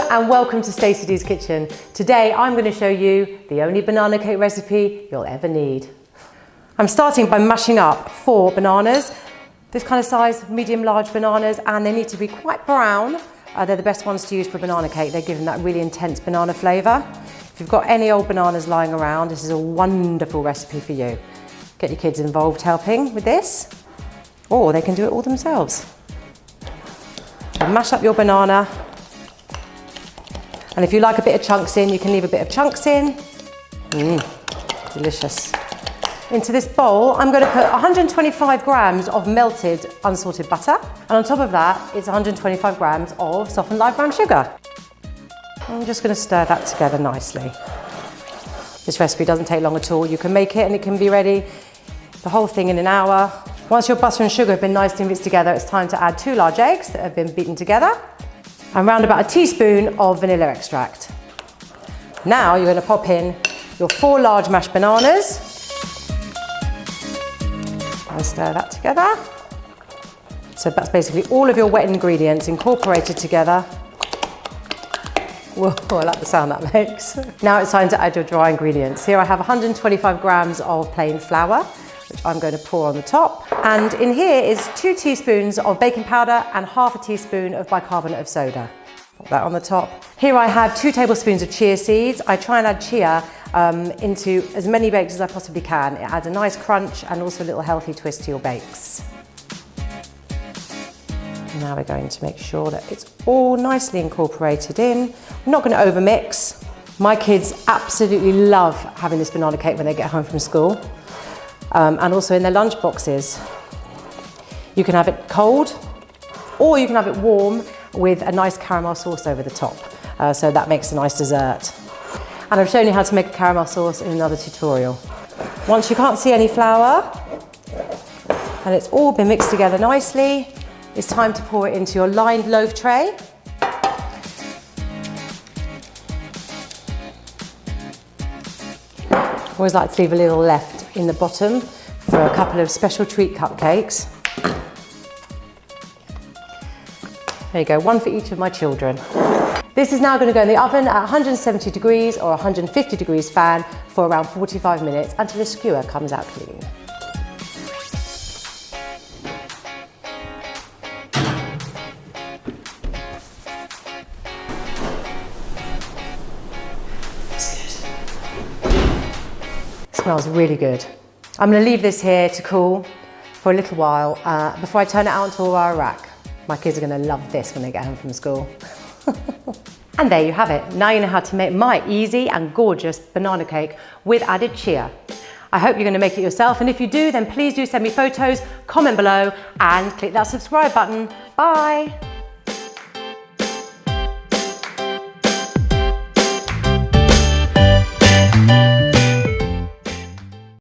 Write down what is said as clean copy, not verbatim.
and welcome to Stacey D's Kitchen. Today I'm going to show you the only banana cake recipe you'll ever need. I'm starting by mashing up 4 bananas, this kind of size, medium large bananas, and they need to be quite brown. They're the best ones to use for banana cake. They give them that really intense banana flavour. If you've got any old bananas lying around, this is a wonderful recipe for you. Get your kids involved helping with this, or they can do it all themselves. So mash up your banana. And if you like a bit of chunks in, you can leave a bit of chunks in. Delicious. Into this bowl, I'm going to put 125 grams of melted unsalted butter. And on top of that, it's 125 grams of softened light brown sugar. I'm just going to stir that together nicely. This recipe doesn't take long at all. You can make it and it can be ready, the whole thing, in an hour. Once your butter and sugar have been nicely mixed together, it's time to add 2 large eggs that have been beaten together. And round about a teaspoon of vanilla extract. Now you're going to pop in your 4 large mashed bananas and stir that together. So that's basically all of your wet ingredients incorporated together. Whoa, I like the sound that makes. Now it's time to add your dry ingredients. Here I have 125 grams of plain flour, which I'm going to pour on the top. And in here is 2 teaspoons of baking powder and half a teaspoon of bicarbonate of soda. Put that on the top. Here I have 2 tablespoons of chia seeds. I try and add chia into as many bakes as I possibly can. It adds a nice crunch and also a little healthy twist to your bakes. Now we're going to make sure that it's all nicely incorporated in. I'm not going to overmix. My kids absolutely love having this banana cake when they get home from school. And also in their lunch boxes. You can have it cold, or you can have it warm with a nice caramel sauce over the top. So that makes a nice dessert. And I've shown you how to make a caramel sauce in another tutorial. Once you can't see any flour, and it's all been mixed together nicely, it's time to pour it into your lined loaf tray. I always like to leave a little left in the bottom for a couple of special treat cupcakes. There you go, 1 for each of my children. This is now going to go in the oven at 170 degrees or 150 degrees fan for around 45 minutes until the skewer comes out clean. Smells really good. I'm going to leave this here to cool for a little while before I turn it out onto a wire rack. My kids are going to love this when they get home from school. And there you have it. Now you know how to make my easy and gorgeous banana cake with added chia. I hope you're going to make it yourself, and if you do, then please do send me photos, comment below and click that subscribe button. Bye!